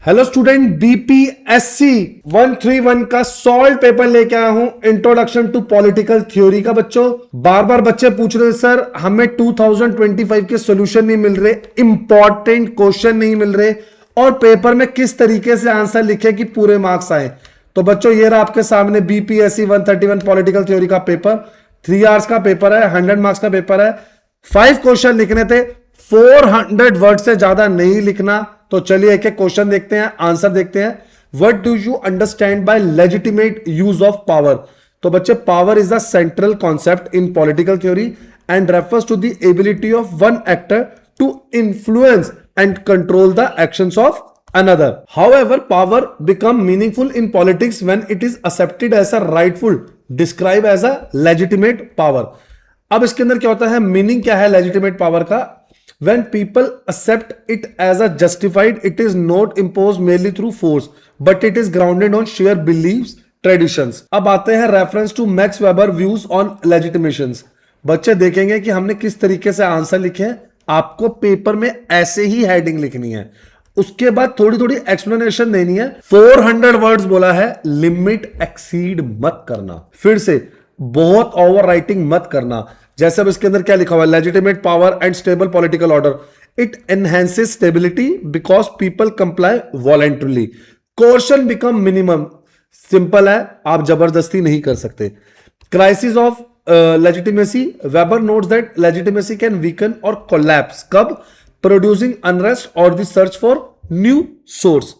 Hello student, BPSC 131 का solve paper लेके आया हूं, इंट्रोडक्शन टू पॉलिटिकल थ्योरी का। बच्चों, बार बार बच्चे पूछ रहे सर हमें 2025 के सॉल्यूशन नहीं मिल रहे, इंपॉर्टेंट क्वेश्चन नहीं मिल रहे, और पेपर में किस तरीके से आंसर लिखे कि पूरे मार्क्स आए। तो बच्चों, ये रहा आपके सामने बीपीएससी 131 पॉलिटिकल थ्योरी का पेपर। 3 आवर्स का पेपर है, 100 मार्क्स का पेपर है। 5 क्वेश्चन लिखने थे, 400 वर्ड से ज्यादा नहीं लिखना। तो चलिए एक एक क्वेश्चन देखते हैं, आंसर देखते हैं। What do you understand by legitimate use of power? तो बच्चे, power is the central concept in political theory and refers to the ability of one actor to influence and control the actions of another. However, power become meaningful in politics when it is accepted as a rightful, described as a legitimate power. अब इसके अंदर क्या होता है, meaning क्या है legitimate power का? When people accept it as a justified, it is not imposed merely through force, but it is grounded on shared beliefs, traditions. अब आते हैं reference to Max Weber views on legitimations. बच्चे देखेंगे कि हमने किस तरीके से आंसर लिखे हैं। आपको पेपर में ऐसे ही हेडिंग लिखनी है, उसके बाद थोड़ी थोड़ी एक्सप्लेनेशन देनी है। 400 वर्ड्स बोला है, लिमिट एक्सीड मत करना, फिर से बहुत ओवर राइटिंग मत करना। जैसे अब इसके अंदर क्या लिखा हुआ है, legitimate power and stable political order, it enhances stability because people comply voluntarily, coercion become minimum. Simple है, आप जबरदस्ती नहीं कर सकते। Crisis of legitimacy, weber notes that legitimacy can weaken और कोलैप्स। कब? प्रोड्यूसिंग अनरेस्ट और the search for new source.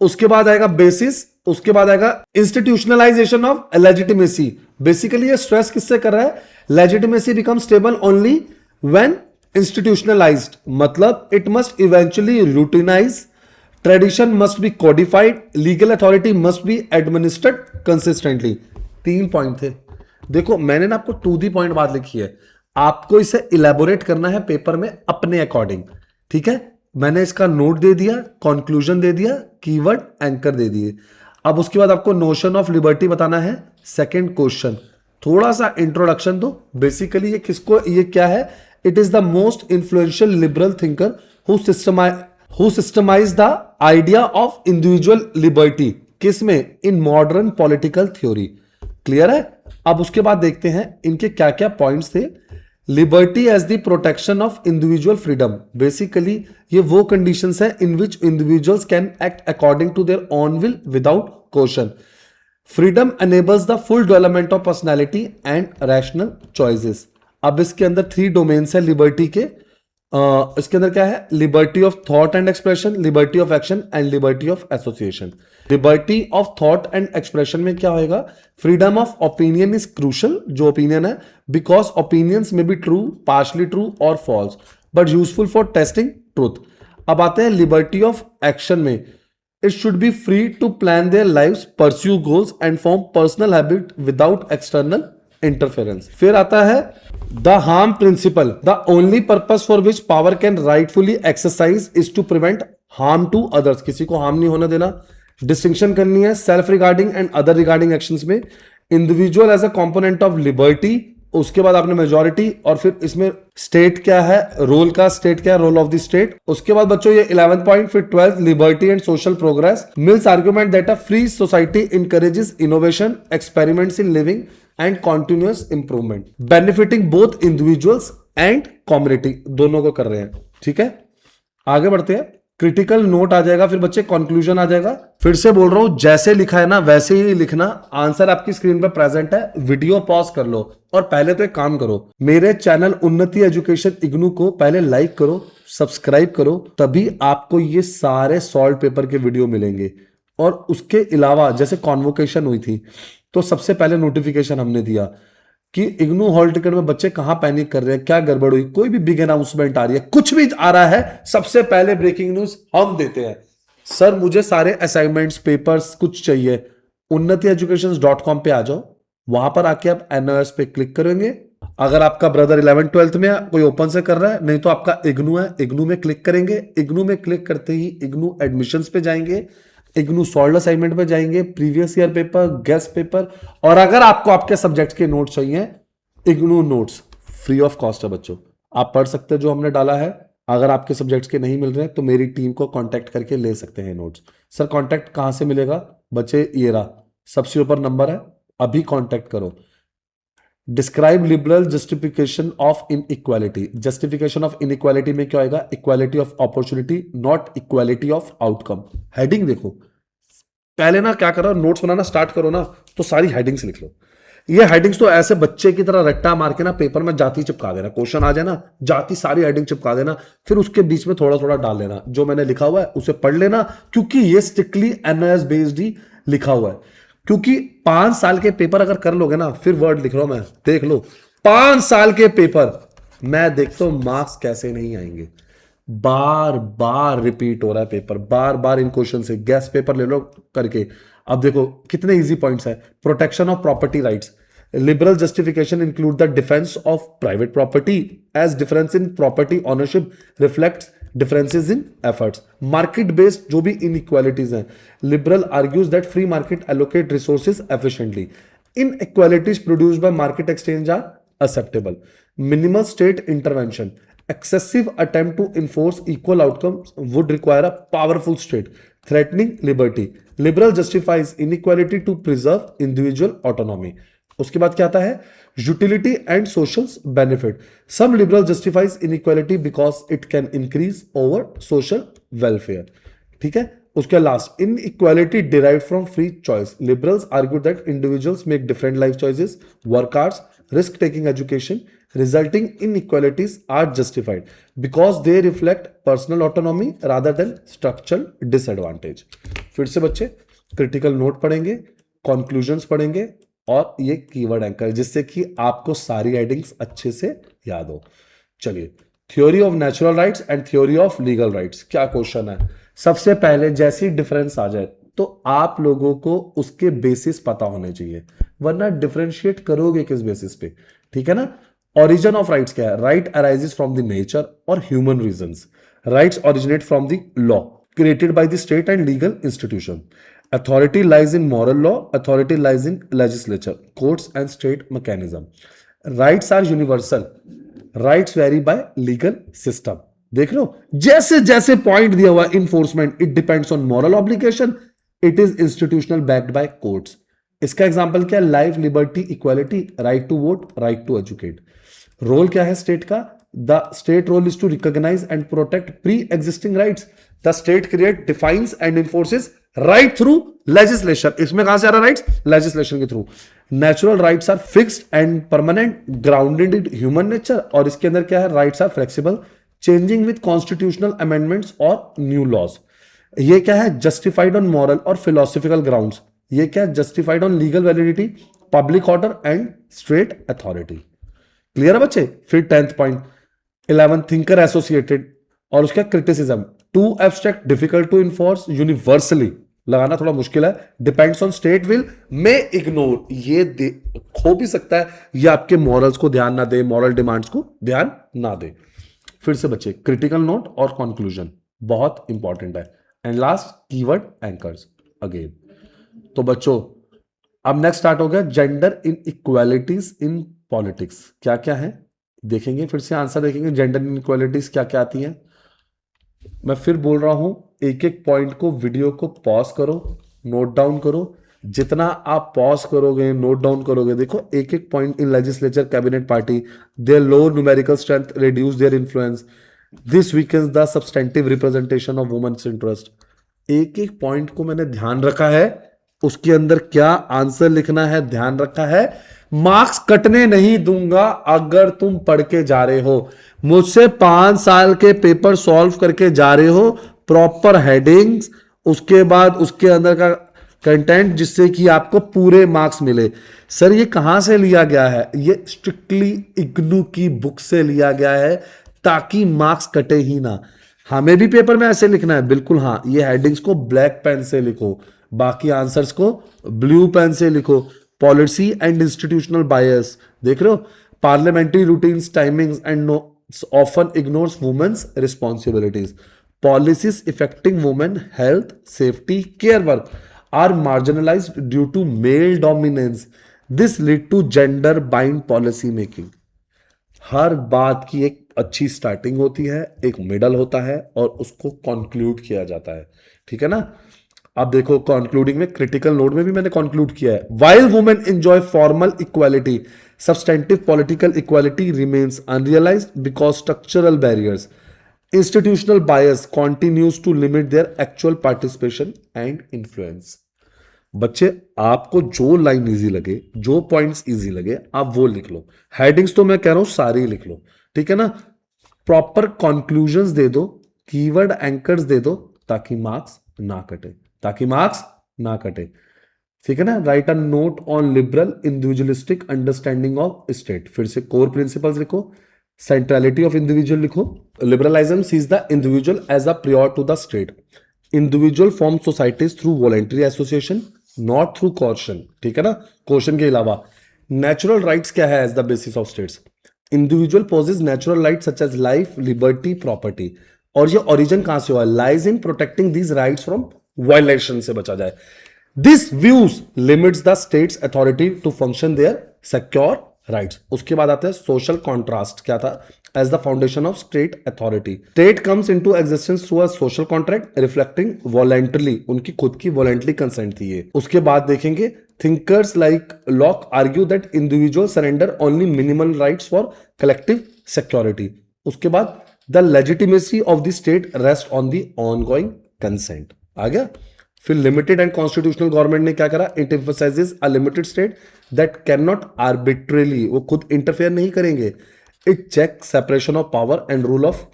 उसके बाद आएगा बेसिस, उसके बाद आएगा इंस्टीट्यूशनलाइजेशन ऑफ लेजिटिमेसी। बेसिकली ये स्ट्रेस किससे कर रहा है, legitimacy become stable only when institutionalised, मतलब it must eventually routinise, tradition must be codified, legal authority must be administered consistently. 3 point थे। देखो, मैंने ना आपको टू दी पॉइंट बात लिखी है, आपको इसे इलेबोरेट करना है पेपर में अपने अकॉर्डिंग। ठीक है, मैंने इसका नोट दे दिया, कंक्लूजन दे दिया, कीवर्ड एंकर दे दिए। अब उसके बाद आपको नोशन ऑफ लिबर्टी बताना है। सेकंड क्वेश्चन, थोड़ा सा इंट्रोडक्शन दो। बेसिकली ये किसको, ये क्या है? It is the most influential liberal thinker who systematise the idea of individual liberty. किसमें? In modern political theory. Clear है? अब उसके बाद देखते हैं इनके क्या क्या पॉइंट्स थे। Liberty as the protection of individual freedom. Basically ये वो कंडीशंस है in which individuals can act according to their own will without question. Freedom enables the full development of personality and rational choices. अब इसके अंदर 3 domains है liberty के। इसके अंदर क्या है? Liberty of thought and expression, liberty of action and liberty of association. Liberty of thought and expression में क्या होगा? Freedom of opinion is crucial, जो ओपिनियन है, because opinions may be true, partly true और false, but useful for testing truth. अब आते हैं liberty of action में। It should be free to plan their lives, pursue goals and form personal habit without external interference. फिर आता है the harm principle, the only purpose for which power can rightfully exercise is to prevent harm to others. किसी को harm नहीं होने देना। Distinction करनी है self regarding and other regarding actions में। Individual as a component of liberty, उसके बाद आपने मेजॉरिटी, और फिर इसमें स्टेट क्या है, रोल का स्टेट क्या है, रोल ऑफ द स्टेट। उसके बाद बच्चों ये 11th पॉइंट। फिर 12th, liberty and social progress. Mills argument that a free society encourages innovation, experiments in living and continuous improvement, benefiting both individuals and community, दोनों को कर रहे हैं। ठीक है, आगे बढ़ते हैं। क्रिटिकल नोट आ जाएगा, फिर बच्चे कंक्लूजन आ जाएगा। फिर से बोल रहा हूं, जैसे लिखा है ना वैसे ही लिखना। आंसर आपकी स्क्रीन पर प्रेजेंट है, वीडियो पॉज कर लो, और पहले तो एक काम करो, मेरे चैनल उन्नति एजुकेशन इग्नू को पहले लाइक करो, सब्सक्राइब करो, तभी आपको ये सारे सॉल्व पेपर के वीडियो मिलेंगे। और उसके अलावा जैसे कॉन्वोकेशन हुई थी, तो सबसे पहले नोटिफिकेशन हमने दिया कि इग्नू हॉल टिकट में बच्चे कहां पैनिक कर रहे हैं, क्या गड़बड़ हुई, कोई भी बिग अनाउंसमेंट आ रही है, कुछ भी आ रहा है, सबसे पहले ब्रेकिंग न्यूज हम देते हैं। सर मुझे सारे असाइनमेंट्स, पेपर्स कुछ चाहिए, unnati-educations.com पे आ जाओ। वहां पर आके आप NOS पे क्लिक करेंगे। अगर आपका ब्रदर 11th 12th में कोई ओपन से कर रहा है, नहीं तो आपका इग्नू है, इग्नू में क्लिक करेंगे। इग्नू में क्लिक करते ही इग्नू एडमिशंस पे जाएंगे, इग्नू सॉल्व असाइनमेंट पे जाएंगे, previous year paper, guest paper, और अगर आपको आपके सब्जेक्ट के नोट्स चाहिए, IGNOU notes free of cost है बच्चों, आप पढ़ सकते हैं जो हमने डाला है। अगर आपके सब्जेक्ट्स के नहीं मिल रहे हैं तो मेरी टीम को कांटेक्ट करके ले सकते हैं नोट्स। सर कांटेक्ट कहां से मिलेगा बच्चे, ये रहा सबसे ऊपर नंबर है, अभी कांटेक्ट करो। Describe liberal justification of inequality. Justification of inequality में क्या आएगा, equality of opportunity not equality of outcome. Heading देखो, पहले ना क्या करो, नोट्स बनाना स्टार्ट करो ना तो सारी हेडिंग्स लिख लो। ये हेडिंग्स तो ऐसे बच्चे की तरह रट्टा मार के ना पेपर में जाति चिपका देना, क्वेश्चन आ जाए ना जाति सारी हेडिंग चिपका देना, फिर उसके बीच में थोड़ा थोड़ा डाल लेना, जो मैंने लिखा हुआ है उसे पढ़ लेना, क्योंकि ये स्ट्रिक्टली एनएस बेस्ड ही लिखा हुआ है। क्योंकि 5 साल के पेपर अगर कर लोगे ना, फिर वर्ड लिख रहा हूं मैं, देख लो 5 साल के पेपर मैं देखता हूं मार्क्स कैसे नहीं आएंगे। बार बार रिपीट हो रहा है पेपर, बार बार इन क्वेश्चन से गैस पेपर ले लो करके। अब देखो कितने इजी पॉइंट्स है। Protection of property rights, liberal justification include the defence of private property age difference in property ownership reflects differences in efforts. Market based जो भी inequalities हैं, liberal argues that free market allocate resources efficiently. Inequalities produced by market exchange are acceptable. Minimal state intervention, excessive attempt to enforce equal outcomes would require a powerful state threatening liberty. Liberal justifies inequality to preserve individual autonomy. उसके बाद क्या आता है, utility and social benefit. Some liberal justifies inequality because it can increase over social welfare. ठीक है, उसके last, inequality derive from free choice. Liberals argue that individuals make different life choices, work hard, risk taking education, resulting inequalities are justified because they reflect personal autonomy rather than structural disadvantage. फिर से बच्चे critical note पढ़ेंगे, conclusions पढ़ेंगे और ये keyword anchor, जिससे कि आपको सारी हेडिंग्स अच्छे से याद हो। चलिए, theory of natural rights and theory of legal rights. क्या क्वेश्चन है, सबसे पहले जैसी डिफरेंस आ जाए तो आप लोगों को उसके बेसिस पता होने चाहिए, वरना डिफरेंशिएट करोगे किस बेसिस पे, ठीक है ना। ओरिजिन ऑफ राइट्स क्या है, right arises from the nature और human reasons. Rights originate from the law created by the state and legal institution. Authority lies in moral law, authority lies in legislature, courts and state mechanism. Rights are universal, rights vary by legal system. देख लो जैसे जैसे point दिया हुआ, enforcement it depends on moral obligation, it is institutional backed by courts. इसका example क्या है, life, liberty, equality, right to vote, right to educate. Role क्या है स्टेट का, the state role is to recognise and protect pre existing rights. The state create, defines and enforces right through legislation. इसमें कहां से आ रहा rights, legislation के through. Natural rights are fixed and permanent, grounded in human nature. और इसके अंदर क्या है, rights are flexible, changing with constitutional amendments और न्यू लॉज। ये क्या है, जस्टिफाइड ऑन मॉरल और फिलोसॉफिकल ग्राउंड्स। ये क्या है, justified on legal validity, public order and state authority. Clear है बच्चे। फिर 10th पॉइंट, 11 थिंकर एसोसिएटेड और उसका criticism. Too abstract, difficult to enforce, universally लगाना थोड़ा मुश्किल है, depends on state will, may ignore, ये खो भी सकता है, ये आपके मॉरल्स को ध्यान ना दे, मॉरल डिमांड्स को ध्यान ना दे। फिर से बच्चे क्रिटिकल नोट और कंक्लूजन बहुत इंपॉर्टेंट है। And last, keyword anchors again. तो बच्चों अब नेक्स्ट स्टार्ट हो गया, gender in equalities in politics. क्या क्या है देखेंगे, फिर से आंसर देखेंगे, जेंडर इन इक्वालिटीज क्या क्या आती है। मैं फिर बोल रहा हूं, एक एक पॉइंट को, वीडियो को पॉज करो, नोट डाउन करो। जितना आप पॉज करोगे, नोट डाउन करोगे, देखो एक एक point, in legislature cabinet party their low numerical strength reduce their influence, this weakens the substantive representation of women's interest. एक एक पॉइंट को मैंने ध्यान रखा है, उसके अंदर क्या आंसर लिखना है ध्यान रखा है। मार्क्स कटने नहीं दूंगा अगर तुम पढ़ के जा रहे हो, मुझसे 5 साल के पेपर सॉल्व करके जा रहे हो, प्रॉपर हेडिंग्स, उसके बाद उसके अंदर का कंटेंट, जिससे कि आपको पूरे मार्क्स मिले। सर ये कहां से लिया गया है, ये स्ट्रिक्टली इग्नू की बुक से लिया गया है, ताकि मार्क्स कटे ही ना। हमें भी पेपर में ऐसे लिखना है, बिल्कुल हाँ, ये हेडिंग्स को ब्लैक पेन से लिखो, बाकी आंसर्स को ब्लू पेन से लिखो। पॉलिसी एंड इंस्टीट्यूशनल बायस देख रहे हो, parliamentary routines, timings and often ignores women's responsibilities. Policies affecting women health, safety, care work are marginalised due to male dominance, this lead to gender bind policy making. हर बात की एक अच्छी starting होती है, एक मिडल होता है और उसको कंक्लूड किया जाता है, ठीक है ना। अब देखो कंक्लूडिंग में क्रिटिकल नोट में भी मैंने कंक्लूड किया है, while women enjoy formal equality substantive political equality remains unrealised because structural barriers institutional bias continues to limit their actual participation and influence। बच्चे आपको जो लाइन इजी लगे, जो पॉइंट्स इजी लगे, आप वो लिख लो। हेडिंग्स तो मैं कह रहा हूं सारी लिख लो, ठीक है ना। प्रॉपर कंक्लूजन्स दे दो, कीवर्ड एंकर्स दे दो, ताकि मार्क्स ना कटे, ताकि मार्क्स ना कटे, ठीक है ना। Write a note on liberal individualistic understanding of state. फिर से कोर प्रिंसिपल्स लिखो, सेंट्रलिटी ऑफ इंडिविजुअल लिखो। Liberalism sees the individual as a prior to the state. Individual form societies through voluntary association, not through caution, ठीक है ना। Question के अलावा natural rights क्या है as the basis of states. Individual possess natural rights such as life, liberty, property. और ये origin कहां से हुआ, lies in protecting these rights from violation से बचा जाए। This views limits the state's authority to function their secure rights. उसके बाद आता है सोशल कॉन्ट्रास्ट, क्या था, as the foundation of state authority. State comes into existence through a social contract reflecting voluntarily, उनकी खुद की वॉलेंटरी कंसेंट थी ये। उसके बाद देखेंगे thinkers like Locke argue that individual surrender only minimal rights for collective security. उसके बाद the legitimacy of the state rest on the ongoing consent. आ गया। फिर लिमिटेड एंड कॉन्स्टिट्यूशनल गवर्नमेंट ने क्या करा, it emphasises a limited state that can not arbitrarily, वो खुद इंटरफेयर नहीं करेंगे। It check separation of power and rule of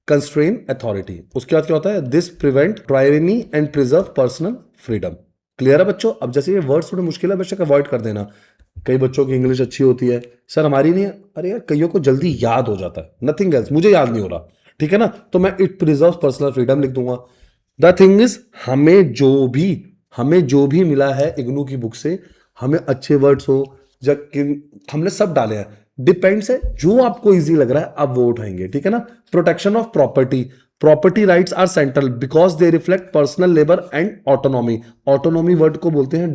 constrain authority. उसके बाद क्या होता है, this prevent tyranny and preserve personal freedom. Clear है बच्चों। अब जैसे ये वर्ड्स थोड़े मुश्किल है, बेशक अवॉइड कर देना। कई बच्चों की इंग्लिश अच्छी होती है, सर हमारी नहीं है, अरे यार कईयों को जल्दी याद हो जाता है, नथिंग एल्स, मुझे याद नहीं हो रहा, ठीक है ना। तो मैं इट प्रिजर्व पर्सनल फ्रीडम लिख दूंगा। द थिंग इज, हमें जो भी मिला है इग्नू की बुक से, हमें अच्छे वर्ड्स हो, हमने सब डाले हैं, डिपेंड्स है, जो आपको इजी लग रहा है आप वो उठाएंगे, ठीक है ना। Protection of property rights are central because they reflect personal labour and autonomy. Autonomy word को बोलते हैं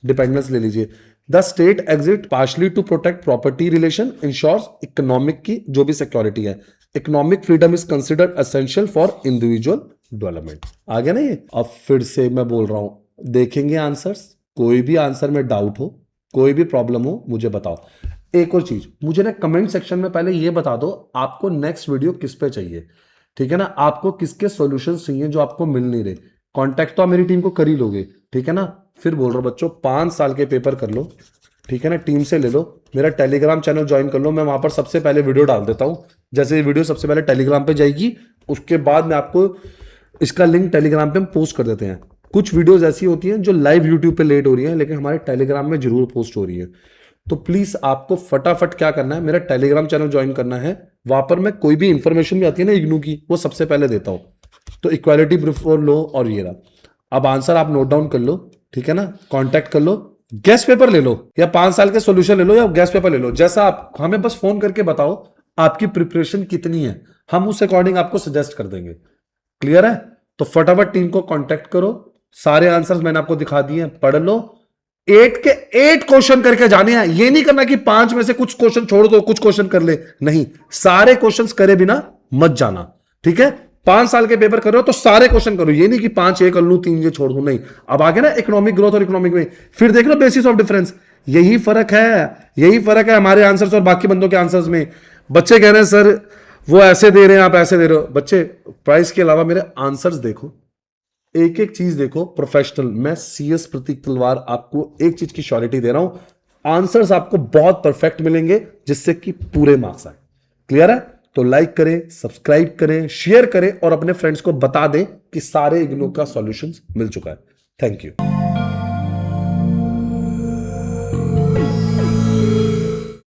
डिपेंडेंस ले लीजिए। The state exist partially to protect property relation, ensures economic की जो भी सिक्योरिटी है। Economic freedom is considered essential for individual development. आ गया ना ये। अब फिर से मैं बोल रहा हूं, देखेंगे आंसर्स, कोई भी आंसर में डाउट हो, कोई भी प्रॉब्लम हो, मुझे बताओ। एक और चीज, मुझे ना कमेंट सेक्शन में पहले ये बता दो आपको नेक्स्ट वीडियो किस पे चाहिए, ठीक है ना। आपको किसके सॉल्यूशंस चाहिए जो आपको मिल नहीं रहे। कांटेक्ट तो आप मेरी टीम को कर ही लोगे, ठीक है ना। फिर बोल रहा हूं बच्चों, 5 साल के पेपर कर लो, ठीक है ना, टीम से ले लो, मेरा टेलीग्राम चैनल ज्वाइन कर लो, मैं वहां पर सबसे पहले वीडियो डाल देता हूं। जैसे ये वीडियो सबसे पहले टेलीग्राम पे जाएगी, उसके बाद मैं आपको इसका लिंक टेलीग्राम पे हम पोस्ट कर देते हैं। कुछ वीडियोस ऐसी होती हैं जो लाइव यूट्यूब पे लेट हो रही हैं, लेकिन हमारे टेलीग्राम में जरूर पोस्ट हो रही है। तो प्लीज आपको फटाफट क्या करना है, मेरा टेलीग्राम चैनल ज्वाइन करना है। वहां पर मैं कोई भी इंफॉर्मेशन भी आती है ना इग्नू की, वो सबसे पहले देता हूं। तो इक्वालिटी बिफोर लो और ये रहा। अब आंसर आप नोट डाउन कर लो, ठीक है ना, कांटेक्ट कर लो, गेस्ट पेपर ले लो या 5 साल के सॉल्यूशन ले लो या गेस्ट पेपर ले लो, जैसा आप हमें बस फोन करके बताओ आपकी प्रिपरेशन कितनी है, हम उस अकॉर्डिंग आपको सजेस्ट कर देंगे। क्लियर है। तो फटाफट टीम को कांटेक्ट करो, सारे आंसर्स मैंने आपको दिखा दिए हैं, पढ़ लो। 8 के 8 क्वेश्चन करके जाने हैं, ये नहीं करना कि 5 में से कुछ क्वेश्चन छोड़ दो, कुछ क्वेश्चन कर ले, नहीं, सारे क्वेश्चंस करे बिना मत जाना, ठीक है। 5 साल के पेपर कर रहे हो तो सारे क्वेश्चन करो, ये नहीं कि 5 ये कर लूं 3 ये छोड़ दूं, नहीं। अब आगे ना इकोनॉमिक ग्रोथ और इकोनॉमिक में फिर देख लो बेसिस ऑफ डिफरेंस, यही फर्क है हमारे आंसर्स और बाकी बंदों के आंसर्स में। बच्चे कह रहे हैं सर वो ऐसे दे रहे हैं, आप ऐसे दे रहे हो। बच्चे प्राइस के अलावा मेरे आंसर्स देखो, एक एक चीज देखो, प्रोफेशनल। मैं CS प्रतीक तलवार आपको एक चीज की श्योरिटी दे रहा हूं, आंसर्स आपको बहुत परफेक्ट मिलेंगे जिससे कि पूरे मार्क्स आए। क्लियर है। तो लाइक करें, सब्सक्राइब करें, शेयर करें और अपने फ्रेंड्स को बता दें कि सारे इग्नू का सॉल्यूशंस मिल चुका है। Thank you.